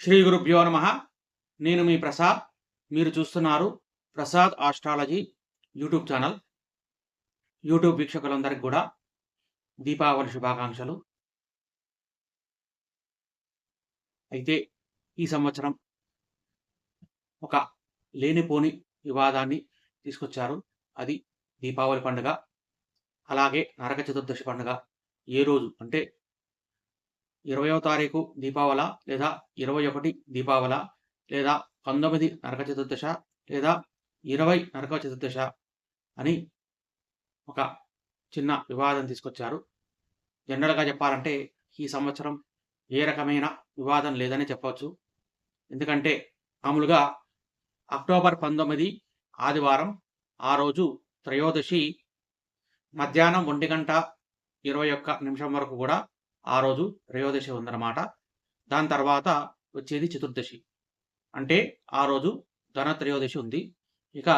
శ్రీ గురుభ్యో నమ. నేను మీ ప్రసాద్. మీరు చూస్తున్నారు Prasad astrology YouTube channel. YouTube వీక్షకులందరికీ కూడా దీపావళి శుభాకాంక్షలు. అయితే ఈ సంవత్సరం ఒక లేనిపోని వివాదాన్ని తీసుకొచ్చారు. అది దీపావళి పండుగ, అలాగే నరక చతుర్దశి పండుగ ఏ రోజు అంటే 20వ తారీఖు దీపావళ, లేదా 21 దీపావళ, లేదా 19 నరక చతుర్దశ, లేదా 20 నరక చతుర్దశ అని ఒక చిన్న వివాదం తీసుకొచ్చారు. జనరల్‌గా చెప్పాలంటే ఈ సంవత్సరం ఏ రకమైన వివాదం లేదని చెప్పవచ్చు. ఎందుకంటే మామూలుగా అక్టోబర్ 19 ఆదివారం, ఆ రోజు త్రయోదశి మధ్యాహ్నం 1:21 వరకు కూడా ఆ రోజు త్రయోదశి ఉందన్నమాట. దాని తర్వాత వచ్చేది చతుర్దశి, అంటే ఆ రోజు ధనత్రయోదశి ఉంది. ఇక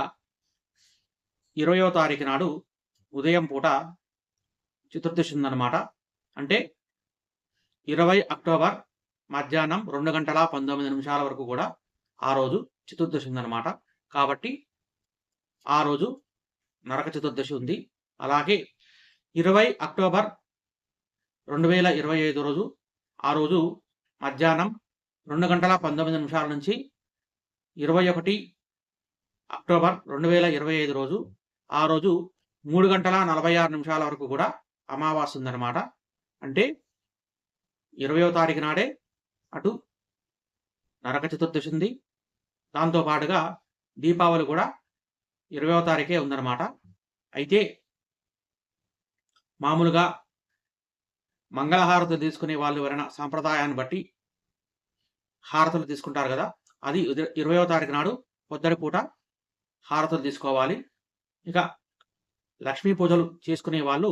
20వ తారీఖు నాడు ఉదయం పూట చతుర్దశి ఉందన్నమాట. అంటే 20 అక్టోబర్ మధ్యాహ్నం 2:19 వరకు కూడా ఆ రోజు చతుర్దశి ఉందన్నమాట. కాబట్టి ఆ రోజు నరక చతుర్దశి ఉంది. అలాగే 20 అక్టోబర్ 2025 రోజు, ఆ రోజు మధ్యాహ్నం 2:19 నుంచి 21 అక్టోబర్ 2025 రోజు, ఆ రోజు 3:46 వరకు కూడా అమావాస్య ఉందన్నమాట. అంటే 20వ తారీఖు నాడే అటు నరక చతుర్దశి ఉంది, దాంతో పాటుగా దీపావళి కూడా 20వ తారీఖే ఉందన్నమాట. అయితే మామూలుగా మంగళహారతులు తీసుకునే వాళ్ళు ఎవరైనా సాంప్రదాయాన్ని బట్టి హారతులు తీసుకుంటారు కదా, అది 20వ తారీఖు నాడు పొద్దుటి పూట హారతులు తీసుకోవాలి. ఇక లక్ష్మీ పూజలు చేసుకునే వాళ్ళు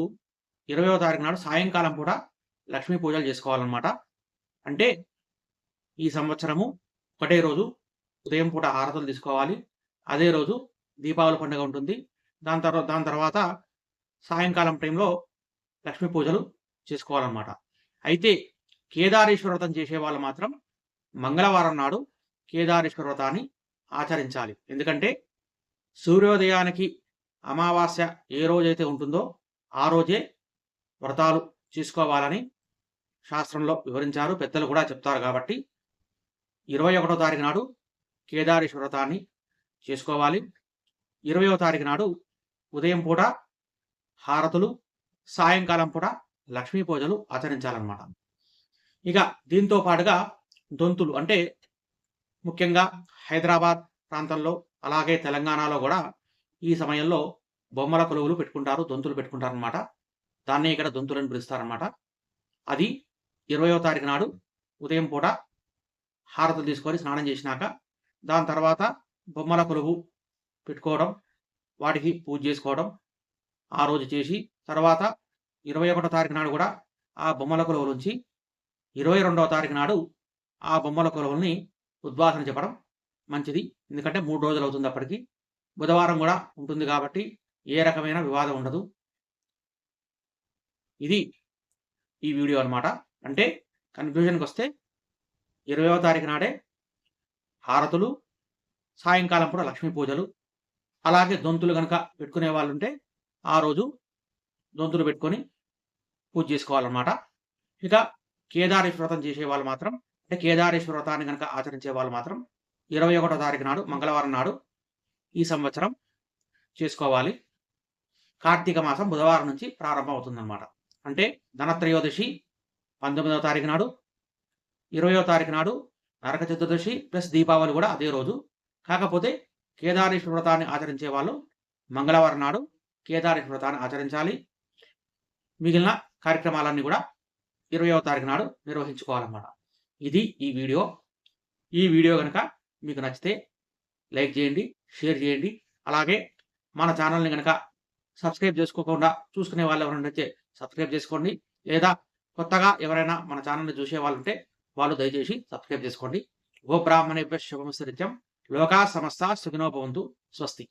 20వ తారీఖు నాడు సాయంకాలం పూట లక్ష్మీ పూజలు చేసుకోవాలన్నమాట. అంటే ఈ సంవత్సరము ఒకటే రోజు ఉదయం పూట హారతులు తీసుకోవాలి. అదే రోజు దీపావళి పండుగ ఉంటుంది. దాని తర్వాత సాయంకాలం టైంలో లక్ష్మీ పూజలు చేసుకోవాలన్నమాట. అయితే కేదారేశ్వర వ్రతం చేసేవాళ్ళు మాత్రం మంగళవారం నాడు కేదారేశ్వర వ్రతాన్ని ఆచరించాలి. ఎందుకంటే సూర్యోదయానికి అమావాస్య ఏ రోజైతే ఉంటుందో ఆ రోజే వ్రతాలు చేసుకోవాలని శాస్త్రంలో వివరించారు, పెద్దలు కూడా చెప్తారు. కాబట్టి 21వ తారీఖు నాడు కేదారేశ్వర వ్రతాన్ని చేసుకోవాలి. 20వ తారీఖు నాడు ఉదయం పూట హారతులు, సాయంకాలం పూట లక్ష్మీ పూజలు ఆచరించాలన్నమాట. ఇక దీంతో పాటుగా దొంతులు, అంటే ముఖ్యంగా హైదరాబాద్ ప్రాంతంలో, అలాగే తెలంగాణలో కూడా ఈ సమయంలో బొమ్మల కొలువులు పెట్టుకుంటారు, దొంతులు పెట్టుకుంటారనమాట. దాన్నే ఇక్కడ దొంతులని పిలుస్తారనమాట. అది 20వ తారీఖు నాడు ఉదయం పూట హారతులు తీసుకొని స్నానం చేసినాక, దాని తర్వాత బొమ్మల కొలువు పెట్టుకోవడం, వాటికి పూజ చేసుకోవడం ఆ రోజు చేసి, తర్వాత 21వ తారీఖు నాడు కూడా ఆ బొమ్మల కొలువుల నుంచి 22వ తారీఖు నాడు ఆ బొమ్మల కొలువుల్ని ఉద్వాసన చెప్పడం మంచిది. ఎందుకంటే 3 రోజులు అవుతుంది అప్పటికి. బుధవారం కూడా ఉంటుంది కాబట్టి ఏ రకమైన వివాదం ఉండదు. ఇది ఈ వీడియో అనమాట. అంటే కన్ఫ్యూజన్కి వస్తే 20వ తారీఖు నాడే హారతులు, సాయంకాలం పూట లక్ష్మీ పూజలు, అలాగే దొంతులు కనుక పెట్టుకునే వాళ్ళు ఉంటే ఆ రోజు దొంతులు పెట్టుకొని పూజ చేసుకోవాలన్నమాట. ఇక కేదారేశ్వర వ్రతం చేసే వాళ్ళు మాత్రం, అంటే కేదారేశ్వర వ్రతాన్ని కనుక ఆచరించే వాళ్ళు మాత్రం 21వ తారీఖు నాడు మంగళవారం నాడు ఈ సంవత్సరం చేసుకోవాలి. కార్తీక మాసం బుధవారం నుంచి ప్రారంభం అవుతుందన్నమాట. అంటే ధనత్రయోదశి 19వ తారీఖు నాడు, 20వ తారీఖు నాడు నరక చతుర్దశి ప్లస్ దీపావళి కూడా అదే రోజు. కాకపోతే కేదారేశ్వర వ్రతాన్ని ఆచరించే వాళ్ళు మంగళవారం నాడు కేదారేశ్వర వ్రతాన్ని ఆచరించాలి. మిగిలిన కార్యక్రమాలన్నీ కూడా 20వ తారీఖు నాడు నిర్వహించుకోవాలన్నమాట. ఇది ఈ వీడియో. ఈ వీడియో కనుక మీకు నచ్చితే లైక్ చేయండి, షేర్ చేయండి. అలాగే మన ఛానల్ని కనుక సబ్స్క్రైబ్ చేసుకోకుండా చూసుకునే వాళ్ళు ఎవరైనా నచ్చితే సబ్స్క్రైబ్ చేసుకోండి. లేదా కొత్తగా ఎవరైనా మన ఛానల్ని చూసే వాళ్ళు ఉంటే వాళ్ళు దయచేసి సబ్స్క్రైబ్ చేసుకోండి. గోబ్రాహ్మణేభ్యః శుభమస్తు నిత్యం. లోకా సమస్తా సుఖినో భవంతు. స్వస్తి.